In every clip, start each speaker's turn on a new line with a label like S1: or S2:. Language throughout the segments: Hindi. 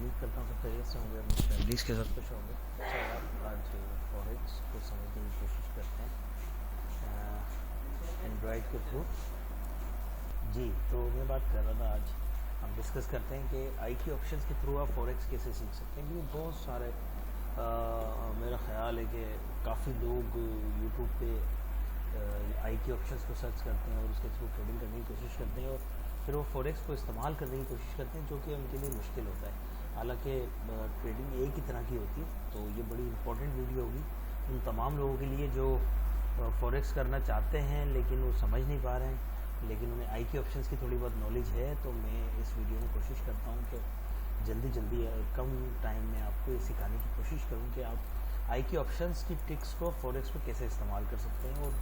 S1: उम्मीद करता हूँ सब खैरियत से होंगे, अपनी फैमिलीज़ के साथ खुश होंगे। अच्छा यार, आज फॉरेक्स को समझने की कोशिश करते हैं एंड्रॉयड के थ्रू। जी, तो मैं बात कर रहा था, आज हम डिस्कस करते हैं कि आई की ऑप्शंस के थ्रू आप फॉरेक्स कैसे सीख सकते हैं। क्योंकि बहुत सारे मेरा ख्याल है कि काफ़ी लोग यूट्यूब पे आई की ऑप्शंस को सर्च करते हैं और उसके थ्रू ट्रेडिंग करने की कोशिश करते हैं, और फिर वो फॉरेक्स को इस्तेमाल करने की कोशिश करते हैं, जो कि उनके लिए मुश्किल होता है। हालांकि ट्रेडिंग एक ही तरह की होती है। तो ये बड़ी इंपॉर्टेंट वीडियो होगी उन तमाम लोगों के लिए जो फॉरेक्स करना चाहते हैं लेकिन वो समझ नहीं पा रहे हैं, लेकिन उन्हें आई की ऑप्शंस की थोड़ी बहुत नॉलेज है। तो मैं इस वीडियो में कोशिश करता हूँ कि जल्दी कम टाइम में आपको ये सिखाने की कोशिश करूँ कि आप आई की ऑप्शंस की ट्रिक्स को फॉरेक्स में कैसे इस्तेमाल कर सकते हैं और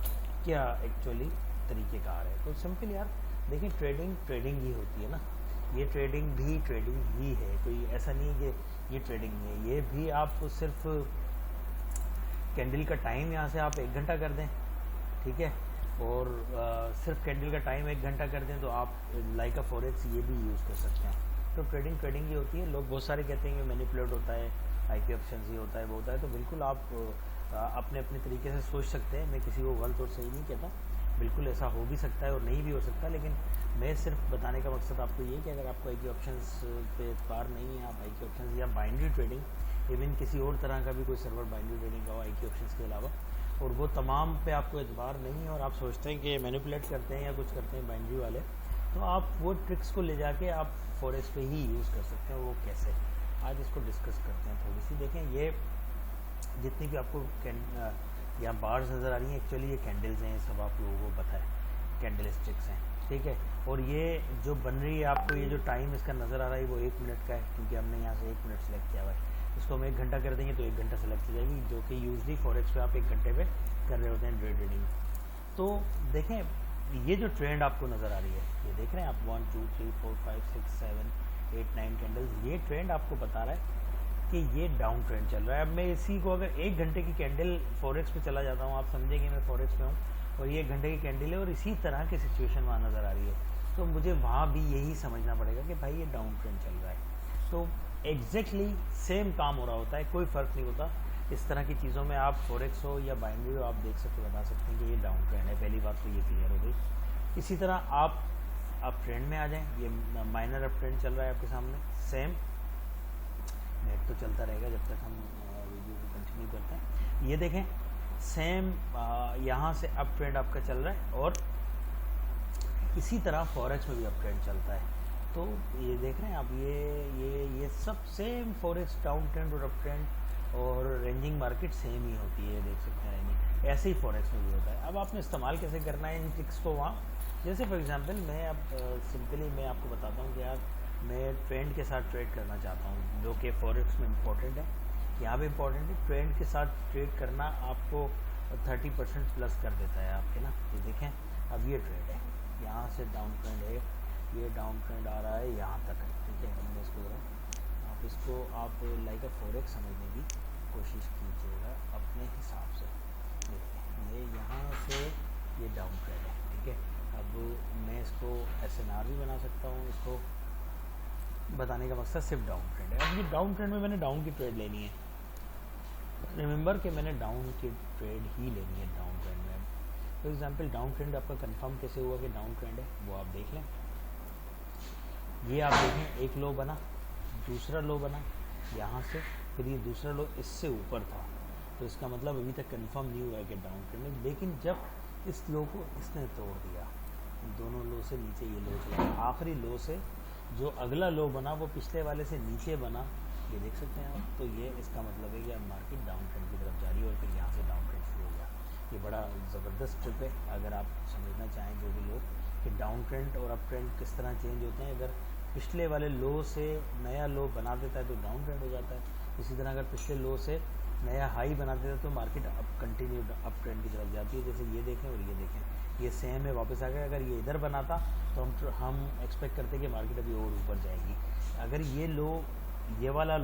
S1: क्या एक्चुअली तरीक़ेकार है। तो सिंपल यार देखिए, ट्रेडिंग ही होती है ना, ये ट्रेडिंग भी ट्रेडिंग ही है। कोई ऐसा नहीं है कि ये ट्रेडिंग नहीं है। ये भी आप सिर्फ कैंडल का टाइम यहाँ से आप 1 घंटा कर दें, ठीक है, और सिर्फ कैंडल का टाइम 1 घंटा कर दें तो आप लाइक अ फॉरेक्स ये भी यूज़ कर सकते हैं। तो ट्रेडिंग ही होती है। लोग बहुत सारे कहते हैं कि मैनिपुलेट होता है, आई के ऑप्शन ही होता है, वो होता है। तो बिल्कुल आप अपने अपने तरीके से सोच सकते हैं। मैं किसी को गलत और सही नहीं कहता, बिल्कुल ऐसा हो भी सकता है और नहीं भी हो सकता। लेकिन मैं सिर्फ बताने का मकसद आपको ये कि अगर आपको आई के ऑप्शंस पे एतबार नहीं है, आप आई के ऑप्शंस या बाइनरी ट्रेडिंग, इवन किसी और तरह का भी कोई सर्वर बाइनरी ट्रेडिंग का हो आई के ऑप्शंस के अलावा, और वो तमाम पे आपको एतबार नहीं है और आप सोचते हैं कि मैनिपुलेट करते हैं या कुछ करते हैं बाइनरी वाले, तो आप वो ट्रिक्स को ले जाके आप फॉरेक्स पे ही यूज़ कर सकते हैं। वो कैसे, आज इसको डिस्कस करते हैं थोड़ी सी। देखें, ये जितनी भी आपको यहाँ बार्स नज़र आ रही हैं, एक्चुअली ये कैंडल्स हैं, सब आप लोगों को पता है कैंडल स्टिक्स हैं, ठीक है। और ये जो बन रही है आपको, ये जो टाइम इसका नज़र आ रहा है वो 1 मिनट का है, क्योंकि हमने यहाँ से 1 मिनट सेलेक्ट किया हुआ है। इसको हम 1 घंटा कर देंगे तो 1 घंटा सेलेक्ट हो जाएगी, जो कि यूजली फॉरेक्स पे आप 1 घंटे पे कर रहे होते हैं डे ट्रेडिंग। तो देखें, ये जो ट्रेंड आपको नज़र आ रही है, ये देख रहे हैं आप 1 2 3 4 5 6 7 8 9 कैंडल्स, ये ट्रेंड आपको बता रहा है कि ये डाउन ट्रेंड चल रहा है। अब मैं इसी को अगर 1 घंटे की कैंडल फॉरेक्स पे चला जाता हूँ, आप समझेंगे मैं फॉरेक्स में हूँ और ये 1 घंटे की कैंडल है और इसी तरह की सिचुएशन वहाँ नज़र आ रही है, तो मुझे वहाँ भी यही समझना पड़ेगा कि भाई ये डाउन ट्रेंड चल रहा है। तो एग्जैक्टली सेम काम हो रहा होता है, कोई फ़र्क नहीं होता। इस तरह की चीज़ों में आप फॉरेक्स हो या बाइनरी हो, आप देख सकते बता सकते हैं कि ये डाउन ट्रेंड है। पहली बात तो ये क्लियर हो गई। इसी तरह आप ट्रेंड में आ जाएं, ये माइनर अप ट्रेंड चल रहा है आपके सामने, सेम नेट तो चलता रहेगा जब तक हम वीडियो को कंटिन्यू करते हैं। ये देखें, सेम यहाँ से अप ट्रेंड आपका चल रहा है और इसी तरह फॉरेक्स में भी अप ट्रेंड चलता है। तो ये देख रहे हैं आप, ये सब सेम फॉरेक्स डाउन ट्रेंड और अप ट्रेंड और रेंजिंग मार्केट सेम ही होती है, देख सकते हैं रेंजिंग। ऐसे ही फॉरेक्स में भी होता है। अब आपने इस्तेमाल कैसे करना है इन ट्रिक्स को वहाँ, जैसे फॉर एग्जांपल मैं अब सिंपली मैं आपको बताता हूँ कि यार मैं ट्रेंड के साथ ट्रेड करना चाहता हूँ, जो कि फॉरेक्स में इम्पोर्टेंट है, यहाँ भी इम्पोर्टेंट है। ट्रेंड के साथ ट्रेड करना आपको 30% प्लस कर देता है आपके ना। ये देखें, अब ये ट्रेड है, यहाँ से डाउन ट्रेंड है, ये डाउन ट्रेंड आ रहा है यहाँ तक, ठीक है। हमने इसको आप लाइक अ फॉरेक्स समझने की कोशिश कीजिएगा अपने हिसाब से। देखिए, ये यहाँ से ये डाउन ट्रेंड है, ठीक है। अब मैं इसको SNR भी बना सकता हूँ, इसको बताने का मकसद सिर्फ डाउन ट्रेंड है। अब ये डाउन ट्रेंड में मैंने डाउन की ट्रेड लेनी है, रिमेंबर कि मैंने डाउन की ट्रेड ही लेनी है डाउन ट्रेंड में। फॉर एग्जांपल डाउन ट्रेंड आपका कंफर्म कैसे हुआ कि डाउन ट्रेंड है, वो आप देख लें। ये आप देखें, एक लो बना, दूसरा लो बना यहाँ से, फिर ये दूसरा लो इससे ऊपर था, तो इसका मतलब अभी तक कंफर्म नहीं हुआ है कि डाउन ट्रेंड है। लेकिन जब इस लो को इसने तोड़ दिया, दोनों लो से नीचे ये लो चला, आखिरी लो से जो अगला लो बना वो पिछले वाले से नीचे बना, ये देख सकते हैं आप। तो ये इसका मतलब है कि अब मार्केट डाउन ट्रेंड की तरफ जा रही है और फिर यहाँ से डाउन ट्रेंड शुरू हो गया। ये बड़ा ज़बरदस्त ट्रिप है अगर आप समझना चाहें जो भी लोग, कि डाउन ट्रेंड और अप ट्रेंड किस तरह चेंज होते हैं। अगर पिछले वाले लो से नया लो बना देता है तो डाउन ट्रेंड हो जाता है। इसी तरह अगर पिछले लो से नया हाई बना देता है तो मार्केट अब कंटिन्यू अप ट्रेंड की तरफ जाती है। जैसे ये देखें और ये देखें, ये सेम है, वापस आ गया। अगर ये इधर बनाता तो हम एक्सपेक्ट करते कि मार्केट अभी और ऊपर जाएगी। अगर ये लो, ये वाला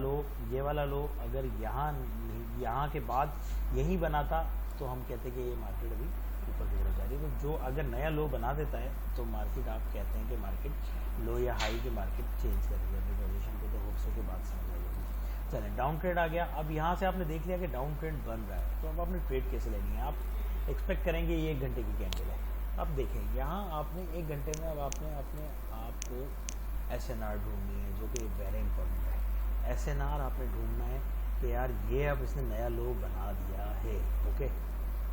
S1: लो अगर यहाँ के बाद यही बनाता तो हम कहते कि ये मार्केट अभी ऊपर की तरफ जा रही है। तो जो अगर नया लो बना देता है तो मार्केट, आप कहते हैं कि मार्केट लो या हाई की मार्केट चेंज कर रही है अपनी पोजीशन को। तो होप सो के बात समझ आई होगी। चलें, डाउन ट्रेड आ गया। अब यहाँ से आपने देख लिया कि डाउन ट्रेंड बन रहा है, तो अब आपने ट्रेड कैसे लेनी है। आप एक्सपेक्ट करेंगे ये 1 घंटे की कैंडल है। अब देखें यहाँ आपने 1 घंटे में अब आपने अपने आप को SNR ढूंढनी है, जो कि वेरी इंपॉर्टेंट है। SNR आपने ढूंढना है कि यार ये अब इसने नया लो बना दिया है। ओके,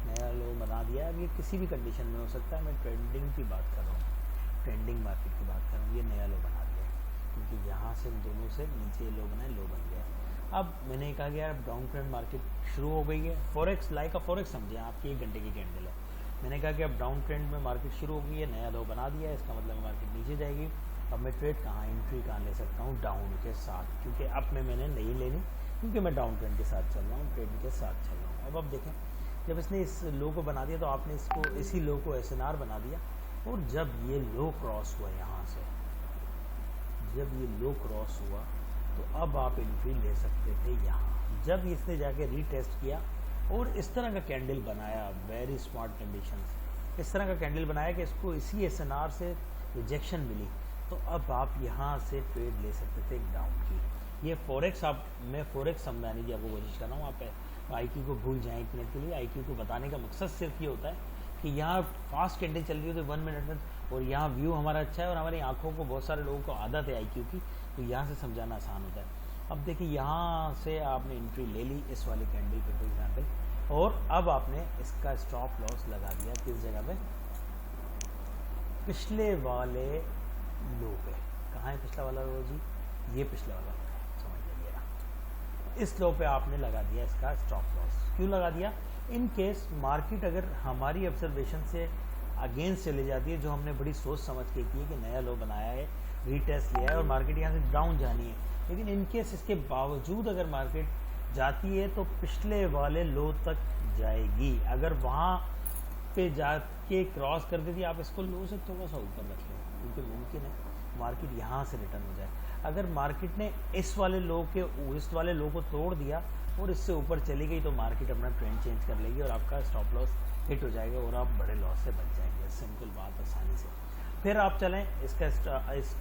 S1: नया लो बना दिया। अब ये किसी भी कंडीशन में हो सकता है, मैं ट्रेंडिंग की बात कर रहा हूँ, ट्रेंडिंग मार्केट की बात कर रहा हूँ। ये नया लो बना दिया है क्योंकि यहाँ से इन दोनों से नीचे लो बना है, लो बन गया है। अब मैंने कहा कि यार डाउन ट्रेंड मार्केट शुरू हो गई है। फॉरेक्स लाइक अ फॉरेक्स समझें, आपकी 1 घंटे की कैंडल है। मैंने कहा कि अब डाउन ट्रेंड में मार्केट शुरू हो गई है, नया लो बना दिया है, इसका मतलब मार्केट नीचे जाएगी। अब मैं ट्रेड कहाँ, एंट्री कहाँ ले सकता हूँ, डाउन के साथ, क्योंकि अब मैंने नहीं लेनी, क्योंकि मैं डाउन ट्रेंड के साथ चल रहा हूँ, ट्रेड के साथ चल रहा हूँ। अब देखें, जब इसने इस लो को बना दिया तो आपने इसको, इसी लो को SNR बना दिया। और जब ये लो क्रॉस हुआ यहाँ से, जब ये लो क्रॉस हुआ तो अब आप एंट्री ले सकते थे यहाँ। जब इसने जाके रीटेस्ट किया और इस तरह का कैंडल बनाया, वेरी स्मार्ट कंडीशंस, इस तरह का कैंडल बनाया कि इसको इसी SNR से रिजेक्शन मिली, तो अब आप यहाँ से ट्रेड ले सकते थे एक डाउन की। ये फॉरेक्स, आप, मैं फॉरेक्स समझाने की आपको कोशिश कर रहा हूँ। आप IQ को भूल जाएं एक मिनट के लिए। IQ को बताने का मकसद सिर्फ ये होता है कि यहाँ फास्ट कैंडल चल रही है तो 1 मिनट में, और यहाँ व्यू हमारा अच्छा है और हमारी आंखों को, बहुत सारे लोगों को आदत है IQ की, तो यहाँ से समझाना आसान होता है। अब देखिए यहाँ से आपने एंट्री ले ली इस वाली कैंडल पे फॉर एग्जाम्पल, और अब आपने इसका स्टॉप लॉस लगा दिया किस जगह पे, पिछले वाले लो पे। कहाँ है पिछला वाला लो जी, ये पिछला वाला लो है, समझ लीजिएगा। इस लो पे आपने लगा दिया इसका स्टॉप लॉस। क्यों लगा दिया, इन केस मार्केट अगर हमारी ऑब्जर्वेशन से अगेंस्ट चले जाती है, जो हमने बड़ी सोच समझ के की है कि नया लो बनाया है, रीटेस्ट लिया है और मार्केट यहाँ से डाउन जानी है, लेकिन इन केस इसके बावजूद अगर मार्केट जाती है तो पिछले वाले लो तक जाएगी। अगर वहाँ पे जाके क्रॉस कर देती, आप इसको लो से थोड़ा सा ऊपर रख लें, क्योंकि मुमकिन है मार्केट यहाँ से रिटर्न हो जाए। अगर मार्केट ने इस वाले लो को तोड़ दिया और इससे ऊपर चली गई तो मार्केट अपना ट्रेंड चेंज कर लेगी और आपका स्टॉप लॉस हिट हो जाएगा और आप बड़े लॉस से बच जाएंगे। सिंपल बात, आसानी से। फिर आप चलें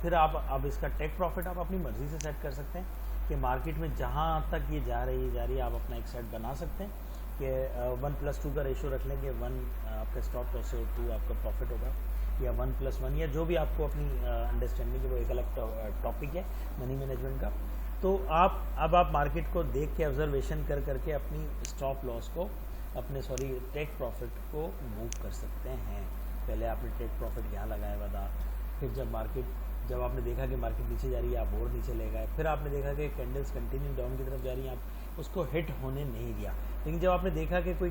S1: फिर आप अब इसका टेक प्रॉफिट आप अपनी मर्ज़ी से सेट कर सकते हैं कि मार्केट में जहाँ तक ये जा रही है आप अपना एक सेट बना सकते हैं कि 1+2 का रेशो रख लेंगे। 1 आपका स्टॉप लॉस है और 2 आपका प्रॉफिट होगा, या 1+1, या जो भी आपको अपनी अंडरस्टैंडिंग है, वो एक अलग टॉपिक है मनी मैनेजमेंट का। तो अब आप मार्केट को देख के ऑब्जर्वेशन कर करके अपनी स्टॉप लॉस को, अपने टेक प्रॉफिट को मूव कर सकते हैं। पहले आपने टेक प्रॉफिट यहाँ लगाया हुआ था, फिर जब आपने देखा कि मार्केट नीचे जा रही है, आप और नीचे ले गए। फिर आपने देखा कि कैंडल्स कंटिन्यू डाउन की तरफ जा रही हैं, आप उसको हिट होने नहीं दिया। लेकिन जब आपने देखा कि कोई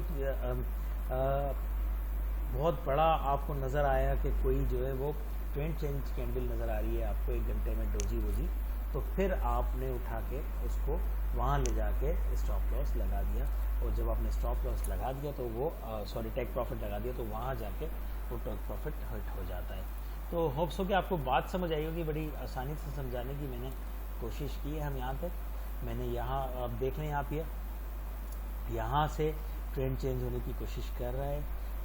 S1: बहुत बड़ा आपको नज़र आया कि कोई जो है वो ट्रेंड चेंज कैंडल नज़र आ रही है आपको 1 घंटे में डोजी, तो फिर आपने उठा के उसको वहाँ ले जाके स्टॉप लॉस लगा दिया। और जब आपने स्टॉप लॉस लगा दिया तो वो टेक प्रॉफिट लगा दिया, तो वहाँ जाके वो टेक प्रॉफिट हिट हो जाता है। तो होप्स हो कि आपको बात समझ आई होगी। बड़ी आसानी से समझाने की मैंने कोशिश की है। हम यहाँ तक मैंने यहाँ, अब देख लें आप, यहाँ से ट्रेंड चेंज होने की कोशिश कर रहा है।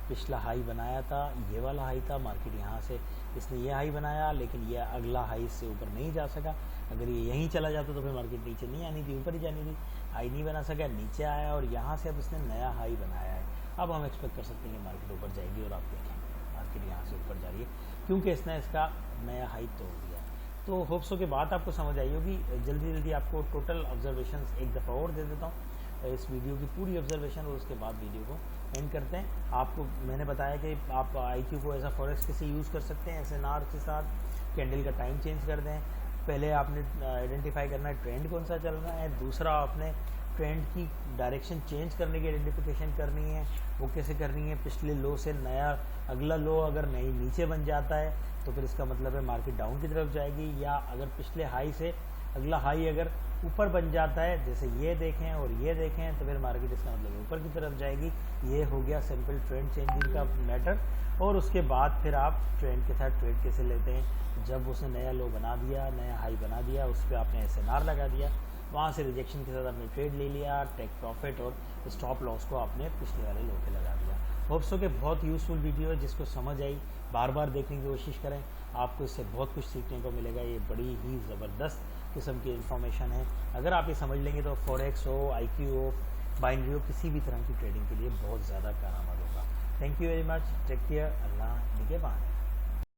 S1: पिछला हाई बनाया था, ये वाला हाई था, मार्केट यहाँ से इसने ये हाई बनाया, लेकिन ये अगला हाई से ऊपर नहीं जा सका। अगर ये यहीं चला जाता तो फिर मार्केट नीचे नहीं आनी थी, ऊपर ही जानी थी। हाई नहीं बना सका, नीचे आया और यहाँ से अब इसने नया हाई बनाया है। अब हम एक्सपेक्ट कर सकते हैं कि मार्केट ऊपर जाएगी, और आप देखें मार्केट यहाँ से ऊपर जा रही है क्योंकि इसने इसका नया हाई तोड़ दिया। तो होप्स हो कि बात आपको समझ आई होगी। जल्दी आपको टोटल ऑब्जर्वेशन एक दफ़ा और दे देता हूँ, इस वीडियो की पूरी ऑब्जर्वेशन, और उसके बाद वीडियो को एंड करते हैं। आपको मैंने बताया कि आप IQ को एज अ फॉरेक्स कैसे यूज़ कर सकते हैं। SNR के साथ कैंडल का टाइम चेंज कर दें। पहले आपने आइडेंटिफाई करना है ट्रेंड कौन सा चल रहा है। दूसरा, आपने ट्रेंड की डायरेक्शन चेंज करने की आइडेंटिफिकेशन करनी है। वो कैसे करनी है, पिछले लो से नया अगला लो अगर नहीं नीचे बन जाता है तो फिर इसका मतलब है मार्केट डाउन की तरफ जाएगी, या अगर पिछले हाई से अगला हाई अगर ऊपर बन जाता है, जैसे ये देखें और ये देखें, तो फिर मार्केट इसका मतलब ऊपर की तरफ जाएगी। ये हो गया सिंपल ट्रेंड चेंजिंग का मैटर। और उसके बाद फिर आप ट्रेंड के साथ ट्रेड कैसे लेते हैं, जब उसने नया लो बना दिया, नया हाई बना दिया, उस पर आपने SNR लगा दिया, वहाँ से रिजेक्शन के साथ आपने ट्रेड ले लिया, टेक प्रॉफिट और स्टॉप लॉस को आपने पिछले वाले लो पे लगा दिया। होप्स हो कि बहुत यूज़फुल वीडियो है, जिसको समझ आई बार बार देखने की कोशिश करें, आपको इससे बहुत कुछ सीखने को मिलेगा। ये बड़ी ही ज़बरदस्त किस्म की इन्फॉर्मेशन है। अगर आप ये समझ लेंगे तो फॉरेक्स हो, IQ हो, बाइनरी हो, किसी भी तरह की ट्रेडिंग के लिए बहुत ज़्यादा कारआमद होगा। Thank you very much, take care, अल्लाह निगहबान।